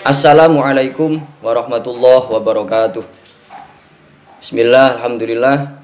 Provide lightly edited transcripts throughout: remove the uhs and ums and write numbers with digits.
Assalamualaikum warahmatullahi wabarakatuh. Bismillah, alhamdulillah.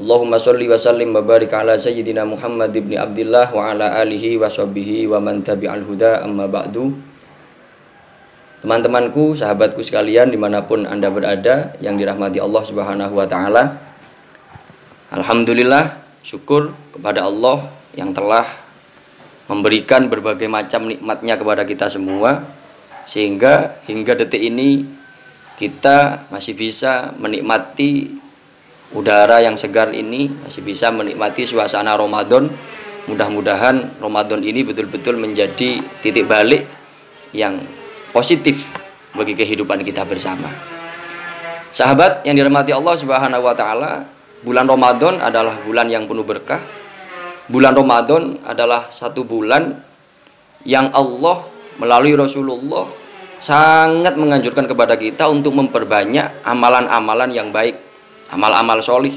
Allahumma sholli wa sallim wa barik ala sayyidina Muhammad ibn Abdillah wa ala alihi wa sahbihi wa man tabi'al huda, amma ba'du. Teman-temanku, sahabatku sekalian dimanapun Anda berada yang dirahmati Allah subhanahu wa ta'ala, alhamdulillah, syukur kepada Allah yang telah memberikan berbagai macam nikmatnya kepada kita semua, sehingga hingga detik ini kita masih bisa menikmati udara yang segar ini, masih bisa menikmati suasana Ramadan. Mudah-mudahan Ramadan ini betul-betul menjadi titik balik yang positif bagi kehidupan kita bersama. Sahabat yang dirahmati Allah Subhanahu wa taala, bulan Ramadan adalah bulan yang penuh berkah. Bulan Ramadan adalah satu bulan yang Allah melalui Rasulullah sangat menganjurkan kepada kita untuk memperbanyak amalan-amalan yang baik, amal-amal solih,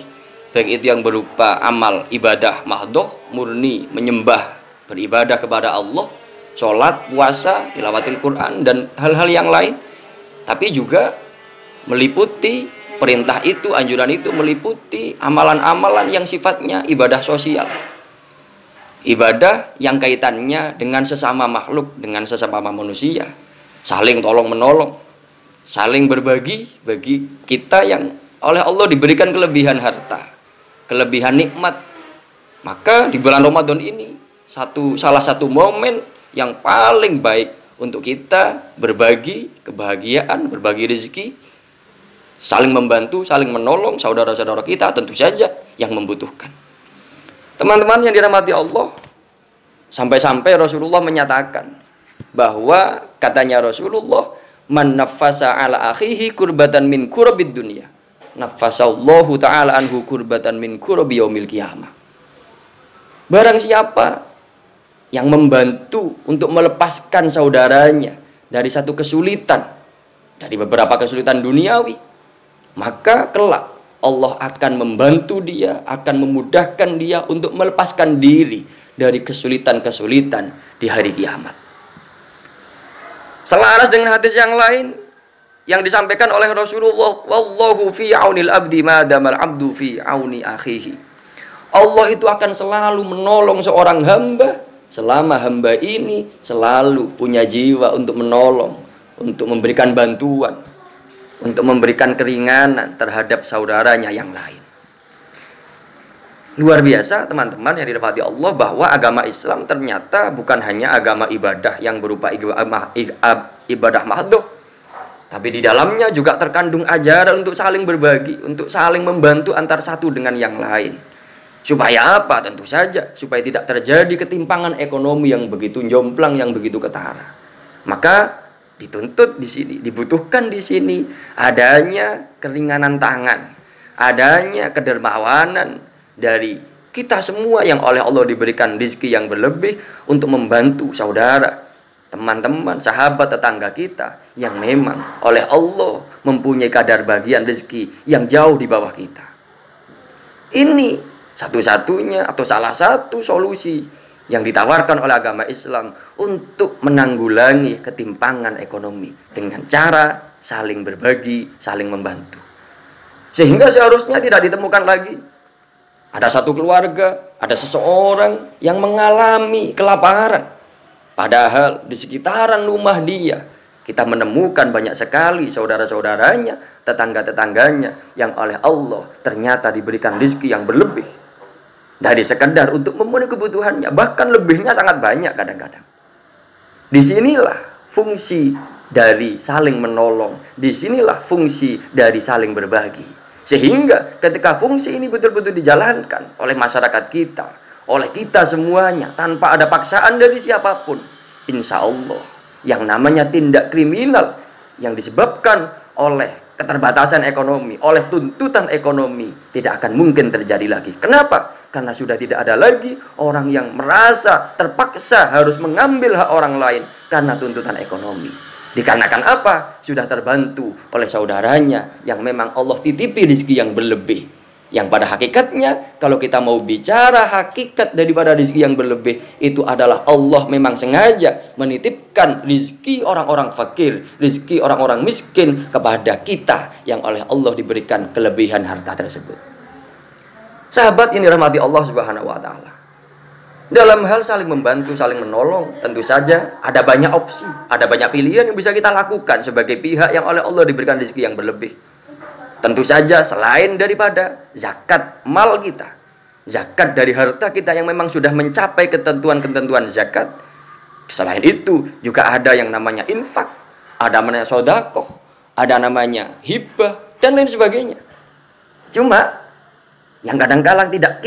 baik itu yang berupa amal ibadah mahdoh, murni menyembah, beribadah kepada Allah, sholat, puasa, tilawatil Quran, dan hal-hal yang lain. Tapi juga meliputi perintah itu, anjuran itu meliputi amalan-amalan yang sifatnya ibadah sosial, ibadah yang kaitannya dengan sesama makhluk, dengan sesama manusia, saling tolong menolong, saling berbagi bagi kita yang oleh Allah diberikan kelebihan harta, kelebihan nikmat. Maka di bulan Ramadan ini salah satu momen yang paling baik untuk kita berbagi kebahagiaan, berbagi rezeki, saling membantu, saling menolong saudara-saudara kita tentu saja yang membutuhkan. Teman-teman yang dirahmati Allah, sampai-sampai Rasulullah menyatakan bahwa katanya Rasulullah, man nafasa ala akhihi kurbatan min kurabid dunya, nafasallahu ta'ala anhu kurbatan min kurabi yaumil qiyamah. Barang siapa yang membantu untuk melepaskan saudaranya dari satu kesulitan, dari beberapa kesulitan duniawi, maka kelak Allah akan membantu dia, akan memudahkan dia untuk melepaskan diri dari kesulitan-kesulitan di hari kiamat. Selaras dengan hadis yang lain yang disampaikan oleh Rasulullah, wallahu fi aunil abdi madamal abdu fi auni akhihi. Allah itu akan selalu menolong seorang hamba selama hamba ini selalu punya jiwa untuk menolong, untuk memberikan bantuan, untuk memberikan keringanan terhadap saudaranya yang lain. Luar biasa teman-teman yang dirahmati Allah, bahwa agama Islam ternyata bukan hanya agama ibadah yang berupa ibadah mahdoh, tapi di dalamnya juga terkandung ajaran untuk saling berbagi, untuk saling membantu antar satu dengan yang lain. Supaya apa? Tentu saja supaya tidak terjadi ketimpangan ekonomi yang begitu jomplang, yang begitu ketara. Maka dituntut di sini, dibutuhkan di sini adanya keringanan tangan, adanya kedermawanan dari kita semua yang oleh Allah diberikan rezeki yang berlebih untuk membantu saudara, teman-teman, sahabat, tetangga kita yang memang oleh Allah mempunyai kadar bagian rezeki yang jauh di bawah kita. Ini satu-satunya atau salah satu solusi yang ditawarkan oleh agama Islam untuk menanggulangi ketimpangan ekonomi dengan cara saling berbagi, saling membantu. Sehingga seharusnya tidak ditemukan lagi ada satu keluarga, ada seseorang yang mengalami kelaparan, padahal di sekitaran rumah dia kita menemukan banyak sekali saudara-saudaranya, tetangga-tetangganya yang oleh Allah ternyata diberikan rezeki yang berlebih dari sekedar untuk memenuhi kebutuhannya, bahkan lebihnya sangat banyak kadang-kadang. Disinilah fungsi dari saling menolong, disinilah fungsi dari saling berbagi. Sehingga ketika fungsi ini betul-betul dijalankan oleh masyarakat kita, oleh kita semuanya, tanpa ada paksaan dari siapapun, insya Allah yang namanya tindak kriminal yang disebabkan oleh keterbatasan ekonomi, oleh tuntutan ekonomi, tidak akan mungkin terjadi lagi. Kenapa? Karena sudah tidak ada lagi orang yang merasa terpaksa harus mengambil hak orang lain karena tuntutan ekonomi. Dikarenakan apa? Sudah terbantu oleh saudaranya yang memang Allah titipi rezeki yang berlebih. Yang pada hakikatnya, kalau kita mau bicara hakikat daripada rezeki yang berlebih, itu adalah Allah memang sengaja menitipkan rezeki orang-orang fakir, rezeki orang-orang miskin kepada kita yang oleh Allah diberikan kelebihan harta tersebut. Sahabat yang dirahmati Allah Subhanahu wa Ta'ala, dalam hal saling membantu, saling menolong, tentu saja ada banyak opsi, ada banyak pilihan yang bisa kita lakukan sebagai pihak yang oleh Allah diberikan rezeki yang berlebih. Tentu saja selain daripada zakat mal kita, zakat dari harta kita yang memang sudah mencapai ketentuan-ketentuan zakat. Selain itu juga ada yang namanya infak, ada namanya sodakoh, ada namanya hibah, dan lain sebagainya. Cuma yang kadang-kala tidak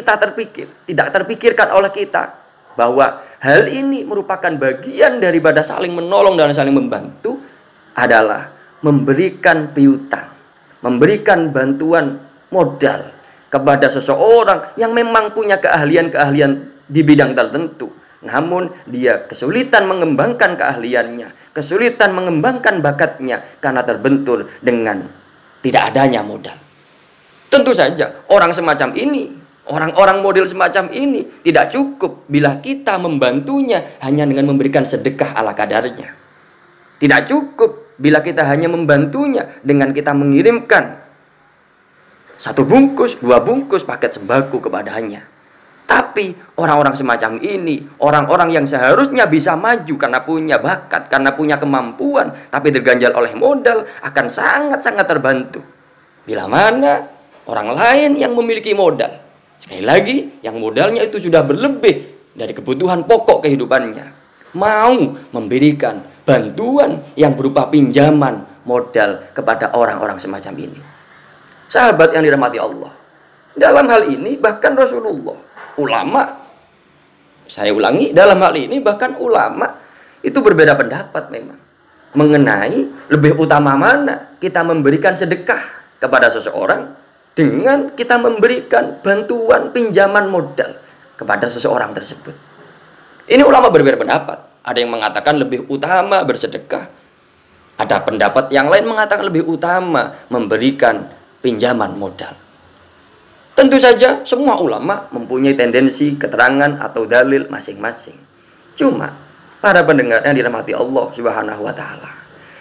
terpikirkan oleh kita bahwa hal ini merupakan bagian daripada saling menolong dan saling membantu adalah memberikan piutang, memberikan bantuan modal kepada seseorang yang memang punya keahlian-keahlian di bidang tertentu, namun dia kesulitan mengembangkan keahliannya, kesulitan mengembangkan bakatnya karena terbentur dengan tidak adanya modal. Tentu saja orang semacam ini, orang-orang model semacam ini tidak cukup bila kita membantunya hanya dengan memberikan sedekah ala kadarnya. Tidak cukup bila kita hanya membantunya dengan kita mengirimkan 1 bungkus, 2 bungkus paket sembako kepadanya. Tapi orang-orang semacam ini, orang-orang yang seharusnya bisa maju karena punya bakat, karena punya kemampuan, tapi terganjal oleh modal, akan sangat-sangat terbantu bila mana orang lain yang memiliki modal, sekali lagi yang modalnya itu sudah berlebih dari kebutuhan pokok kehidupannya, mau memberikan bantuan yang berupa pinjaman modal kepada orang-orang semacam ini. Sahabat yang dirahmati Allah, dalam hal ini bahkan Rasulullah, ulama, saya ulangi, dalam hal ini bahkan ulama itu berbeda pendapat memang mengenai lebih utama mana kita memberikan sedekah kepada seseorang dengan kita memberikan bantuan pinjaman modal kepada seseorang tersebut. Ini ulama berbeda pendapat. Ada yang mengatakan lebih utama bersedekah. Ada pendapat yang lain mengatakan lebih utama memberikan pinjaman modal. Tentu saja semua ulama mempunyai tendensi, keterangan atau dalil masing-masing. Cuma para pendengar yang dirahmati Allah Subhanahu wa Ta'ala,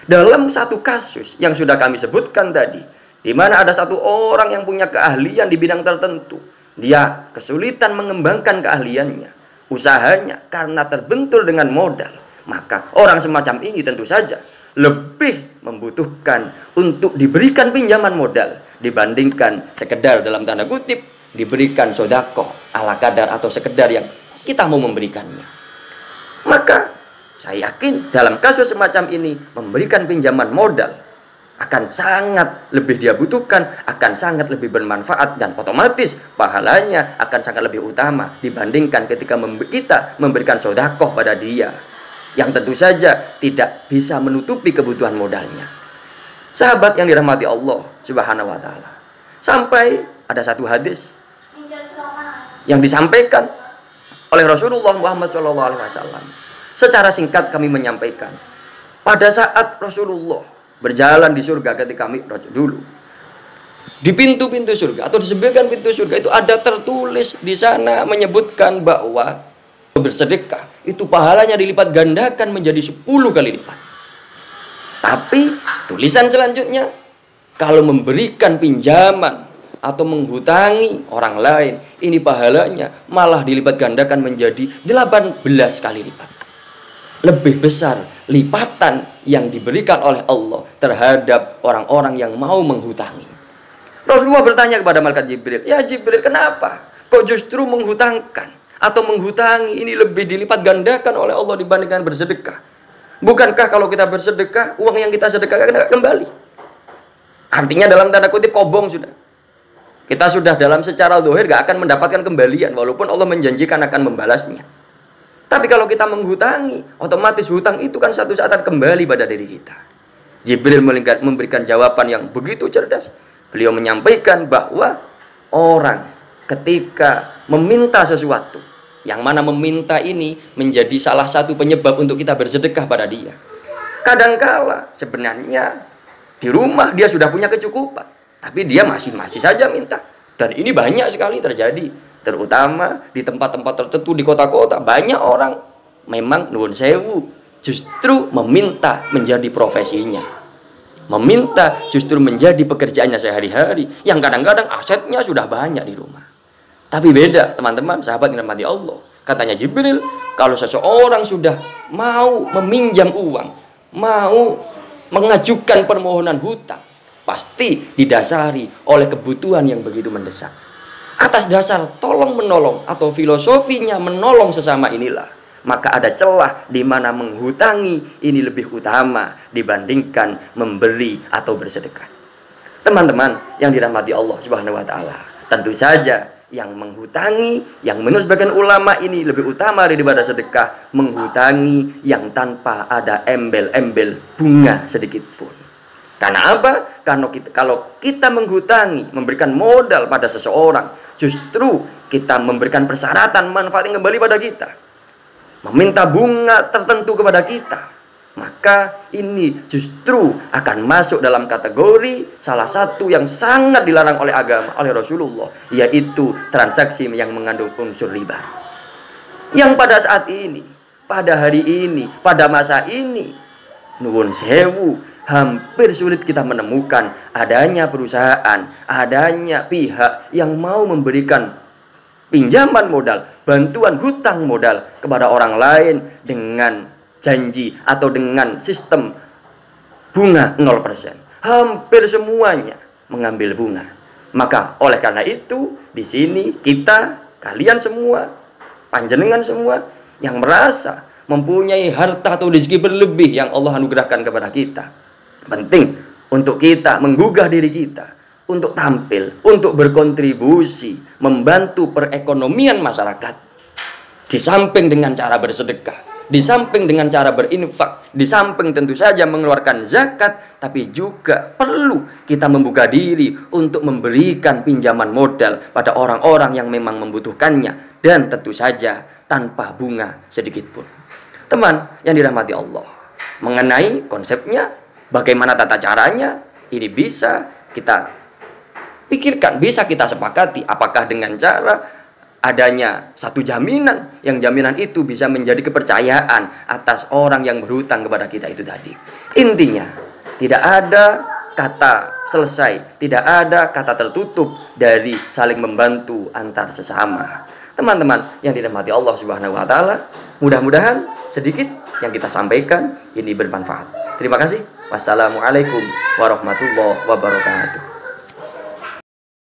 dalam satu kasus yang sudah kami sebutkan tadi, di mana ada satu orang yang punya keahlian di bidang tertentu, dia kesulitan mengembangkan keahliannya, usahanya karena terbentur dengan modal, maka orang semacam ini tentu saja lebih membutuhkan untuk diberikan pinjaman modal dibandingkan sekedar dalam tanda kutip diberikan sodakoh ala kadar atau sekedar yang kita mau memberikannya. Maka saya yakin dalam kasus semacam ini memberikan pinjaman modal akan sangat lebih dia butuhkan, akan sangat lebih bermanfaat, dan otomatis pahalanya akan sangat lebih utama dibandingkan ketika kita memberikan sodakoh pada dia yang tentu saja tidak bisa menutupi kebutuhan modalnya. Sahabat yang dirahmati Allah Subhanahu wa Ta'ala, sampai ada satu hadis yang disampaikan oleh Rasulullah Muhammad SAW. Secara singkat kami menyampaikan, pada saat Rasulullah berjalan di surga ketika Mi'raj dulu, di pintu-pintu surga atau di sebagian pintu surga itu ada tertulis di sana menyebutkan bahwa bersedekah itu pahalanya dilipat gandakan menjadi 10 kali lipat. Tapi tulisan selanjutnya, kalau memberikan pinjaman atau menghutangi orang lain, ini pahalanya malah dilipat gandakan menjadi 18 kali lipat. Lebih besar lipatan yang diberikan oleh Allah terhadap orang-orang yang mau menghutangi. Rasulullah bertanya kepada malaikat Jibril, "Ya Jibril, kenapa kok justru menghutangkan atau menghutangi ini lebih dilipat gandakan oleh Allah dibandingkan bersedekah? Bukankah kalau kita bersedekah, uang yang kita sedekahkan akan kembali?" Artinya dalam tanda kutip kobong sudah. Kita sudah dalam secara zahir gak akan mendapatkan kembalian, walaupun Allah menjanjikan akan membalasnya. Tapi kalau kita menghutangi, otomatis hutang itu kan satu saat akan kembali pada diri kita. Jibril memberikan jawaban yang begitu cerdas. Beliau menyampaikan bahwa orang ketika meminta sesuatu, yang mana meminta ini menjadi salah satu penyebab untuk kita bersedekah pada dia. Kadangkala sebenarnya di rumah dia sudah punya kecukupan, tapi dia masih saja minta. Dan ini banyak sekali terjadi, terutama di tempat-tempat tertentu di kota-kota. Banyak orang memang nuwun sewu justru meminta menjadi profesinya, meminta justru menjadi pekerjaannya sehari-hari, yang kadang-kadang asetnya sudah banyak di rumah. Tapi beda teman-teman, sahabat yang dirahmati Allah. Katanya Jibril, kalau seseorang sudah mau meminjam uang, mau mengajukan permohonan hutang, pasti didasari oleh kebutuhan yang begitu mendesak. Atas dasar tolong menolong atau filosofinya menolong sesama inilah, maka ada celah di mana menghutangi ini lebih utama dibandingkan memberi atau bersedekah. Teman-teman yang dirahmati Allah Subhanahu wa taala, tentu saja yang menghutangi, yang menurut sebagian ulama ini lebih utama daripada sedekah, menghutangi yang tanpa ada embel-embel bunga sedikit pun. Karena apa? Karena kalau kita menghutangi, memberikan modal pada seseorang, justru kita memberikan persyaratan manfaat yang kembali pada kita, meminta bunga tertentu kepada kita, maka ini justru akan masuk dalam kategori salah satu yang sangat dilarang oleh agama, oleh Rasulullah, yaitu transaksi yang mengandung unsur riba. Yang pada saat ini, pada hari ini, pada masa ini, nuwun sewu, hampir sulit kita menemukan adanya perusahaan, adanya pihak yang mau memberikan pinjaman modal, bantuan hutang modal kepada orang lain dengan janji atau dengan sistem bunga 0%. Hampir semuanya mengambil bunga. Maka oleh karena itu, di sini kita, kalian semua, panjenengan semua yang merasa mempunyai harta atau rezeki berlebih yang Allah anugerahkan kepada kita, penting untuk kita menggugah diri kita untuk tampil, untuk berkontribusi, membantu perekonomian masyarakat. Di samping dengan cara bersedekah, di samping dengan cara berinfak, di samping tentu saja mengeluarkan zakat, tapi juga perlu kita membuka diri untuk memberikan pinjaman modal pada orang-orang yang memang membutuhkannya, dan tentu saja tanpa bunga sedikit pun. Teman yang dirahmati Allah, mengenai konsepnya, bagaimana tata caranya, ini bisa kita pikirkan, bisa kita sepakati. Apakah dengan cara adanya satu jaminan, yang jaminan itu bisa menjadi kepercayaan atas orang yang berhutang kepada kita itu tadi. Intinya, tidak ada kata selesai, tidak ada kata tertutup dari saling membantu antar sesama. Teman-teman yang dirahmati Allah Subhanahu wa taala, mudah-mudahan sedikit yang kita sampaikan ini bermanfaat. Terima kasih. Wassalamualaikum warahmatullahi wabarakatuh.